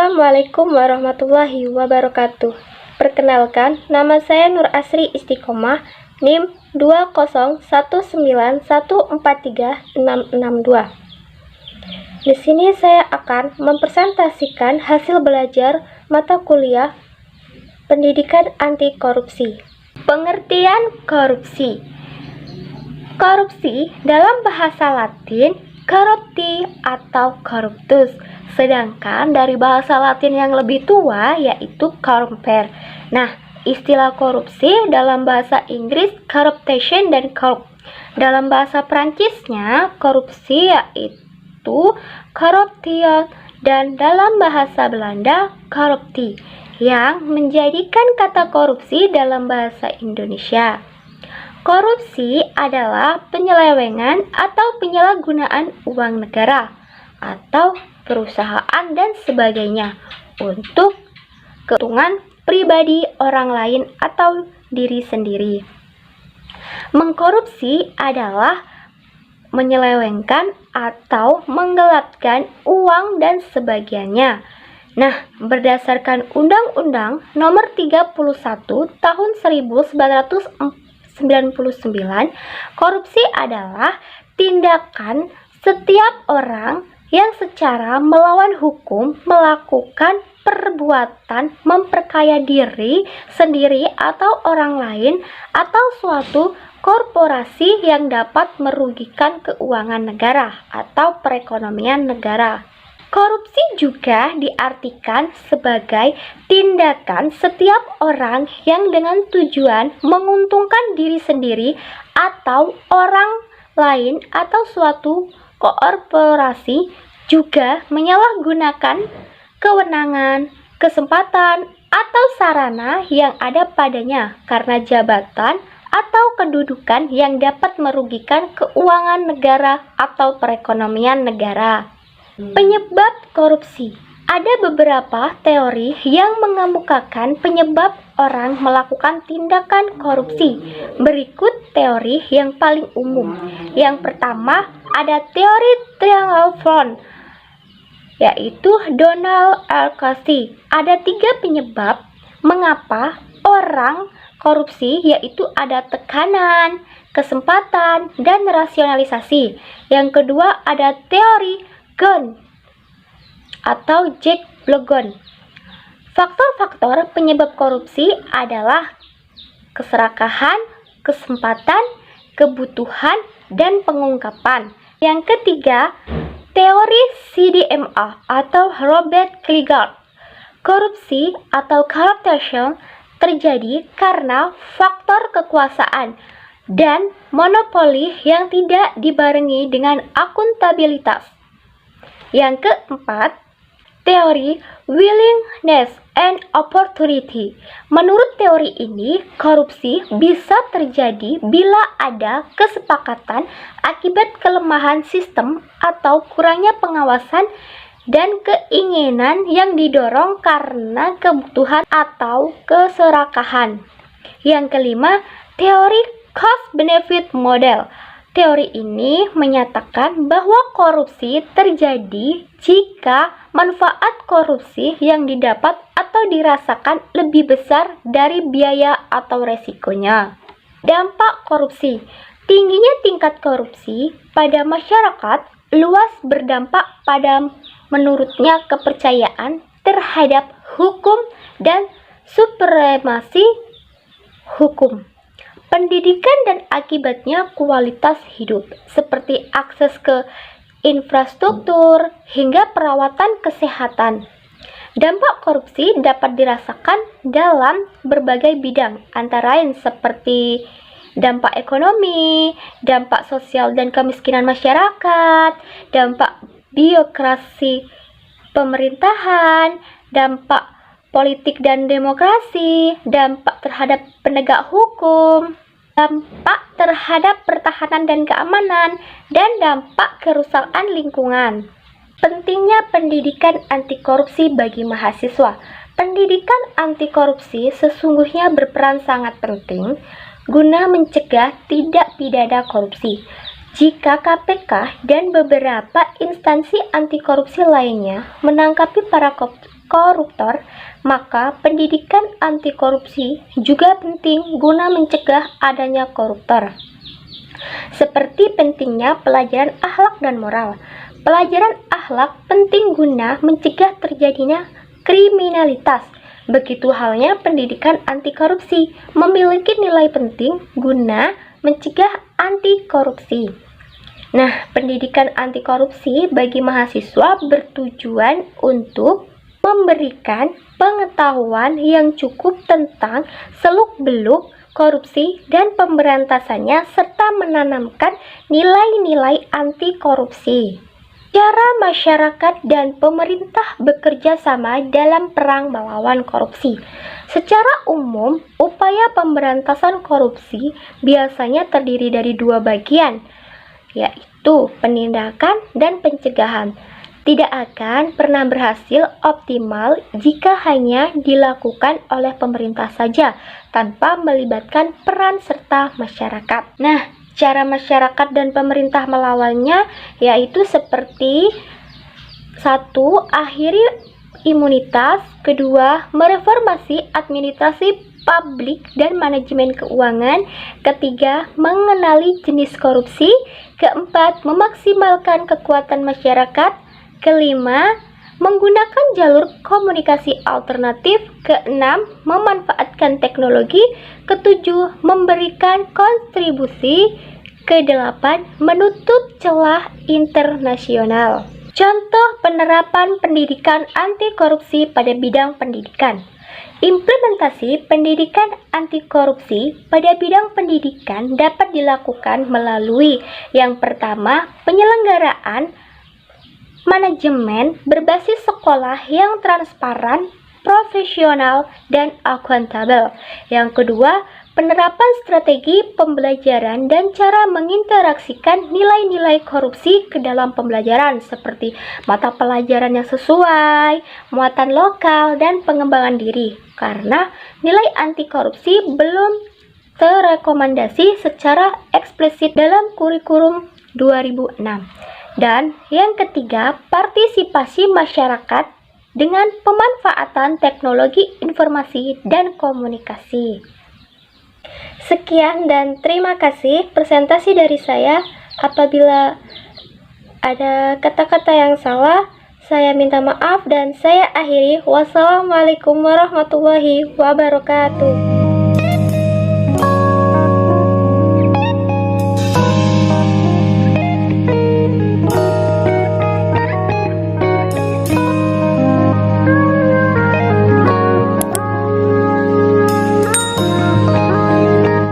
Assalamualaikum warahmatullahi wabarakatuh. Perkenalkan, nama saya Nur Asri Istiqomah, NIM 20191436662. Di sini saya akan mempresentasikan hasil belajar mata kuliah Pendidikan Anti Korupsi. Pengertian korupsi. Korupsi dalam bahasa Latin corrupti atau corruptus, sedangkan dari bahasa Latin yang lebih tua yaitu corrumper. Nah, istilah korupsi dalam bahasa Inggris corruption dan corrupt. Dalam bahasa Prancisnya korupsi yaitu corruption, dan dalam bahasa Belanda corruptie, yang menjadikan kata korupsi dalam bahasa Indonesia. Korupsi adalah penyelewengan atau penyalahgunaan uang negara atau perusahaan dan sebagainya untuk keuntungan pribadi orang lain atau diri sendiri. Mengkorupsi adalah menyelewengkan atau menggelapkan uang dan sebagainya. Nah, berdasarkan Undang-Undang Nomor 31 Tahun 1999, korupsi adalah tindakan setiap orang yang secara melawan hukum melakukan perbuatan memperkaya diri sendiri atau orang lain atau suatu korporasi yang dapat merugikan keuangan negara atau perekonomian negara. Korupsi juga diartikan sebagai tindakan setiap orang yang dengan tujuan menguntungkan diri sendiri atau orang lain atau suatu korporasi, juga menyalahgunakan kewenangan, kesempatan, atau sarana yang ada padanya karena jabatan atau kedudukan yang dapat merugikan keuangan negara atau perekonomian negara. Penyebab korupsi. Ada beberapa teori yang mengemukakan penyebab orang melakukan tindakan korupsi. Berikut teori yang paling umum. Yang pertama, ada teori Triangle Front, yaitu Donald L. Casey. Ada 3 penyebab mengapa orang korupsi, yaitu ada tekanan, kesempatan, dan rasionalisasi. Yang kedua, ada teori Gunn atau Jack Logan. Faktor-faktor penyebab korupsi adalah keserakahan, kesempatan, kebutuhan, dan pengungkapan. Yang ketiga, teori CDMA atau Robert Kliggard. Korupsi atau corruption terjadi karena faktor kekuasaan dan monopoli yang tidak dibarengi dengan akuntabilitas. Yang keempat, teori willingness and opportunity. Menurut teori ini, korupsi bisa terjadi bila ada kesepakatan akibat kelemahan sistem atau kurangnya pengawasan dan keinginan yang didorong karena kebutuhan atau keserakahan. Yang kelima, teori cost-benefit model. Teori ini menyatakan bahwa korupsi terjadi jika manfaat korupsi yang didapat atau dirasakan lebih besar dari biaya atau resikonya. Dampak korupsi. Tingginya tingkat korupsi pada masyarakat luas berdampak pada menurutnya kepercayaan terhadap hukum dan supremasi hukum. Pendidikan dan akibatnya kualitas hidup, seperti akses ke infrastruktur hingga perawatan kesehatan. Dampak korupsi dapat dirasakan dalam berbagai bidang, antara lain seperti dampak ekonomi, dampak sosial dan kemiskinan masyarakat, dampak birokrasi pemerintahan, dampak politik dan demokrasi, dampak terhadap penegak hukum, dampak terhadap pertahanan dan keamanan, dan dampak kerusakan lingkungan. Pentingnya pendidikan anti korupsi bagi mahasiswa. Pendidikan anti korupsi sesungguhnya berperan sangat penting guna mencegah tindak pidana korupsi. Jika KPK dan beberapa instansi anti korupsi lainnya menangkapi para koruptor, maka pendidikan anti korupsi juga penting guna mencegah adanya koruptor. Seperti pentingnya pelajaran akhlak dan moral. Pelajaran akhlak penting guna mencegah terjadinya kriminalitas. Begitu halnya pendidikan anti korupsi memiliki nilai penting guna mencegah anti korupsi. Nah, pendidikan anti korupsi bagi mahasiswa bertujuan untuk memberikan pengetahuan yang cukup tentang seluk-beluk korupsi dan pemberantasannya serta menanamkan nilai-nilai anti korupsi. Cara masyarakat dan pemerintah bekerja sama dalam perang melawan korupsi. Secara umum, upaya pemberantasan korupsi biasanya terdiri dari dua bagian, yaitu penindakan dan pencegahan. Tidak akan pernah berhasil optimal jika hanya dilakukan oleh pemerintah saja tanpa melibatkan peran serta masyarakat. Nah, cara masyarakat dan pemerintah melawannya yaitu seperti 1. Akhiri imunitas. 2. Mereformasi administrasi publik dan manajemen keuangan. 3. Mengenali jenis korupsi. 4. Memaksimalkan kekuatan masyarakat. 5. Menggunakan jalur komunikasi alternatif. 6. Memanfaatkan teknologi. 7. Memberikan kontribusi. 8. Menutup celah internasional. Contoh penerapan pendidikan anti korupsi pada bidang pendidikan. Implementasi pendidikan anti korupsi pada bidang pendidikan dapat dilakukan melalui yang pertama, penyelenggaraan manajemen berbasis sekolah yang transparan, profesional, dan akuntabel. Yang kedua, penerapan strategi pembelajaran dan cara menginteraksikan nilai-nilai korupsi ke dalam pembelajaran seperti mata pelajaran yang sesuai, muatan lokal, dan pengembangan diri. Karena nilai anti korupsi belum terrekomendasi secara eksplisit dalam kurikulum 2006. Dan yang ketiga, partisipasi masyarakat dengan pemanfaatan teknologi informasi dan komunikasi. Sekian dan terima kasih presentasi dari saya. Apabila ada kata-kata yang salah, saya minta maaf dan saya akhiri. Wassalamualaikum warahmatullahi wabarakatuh.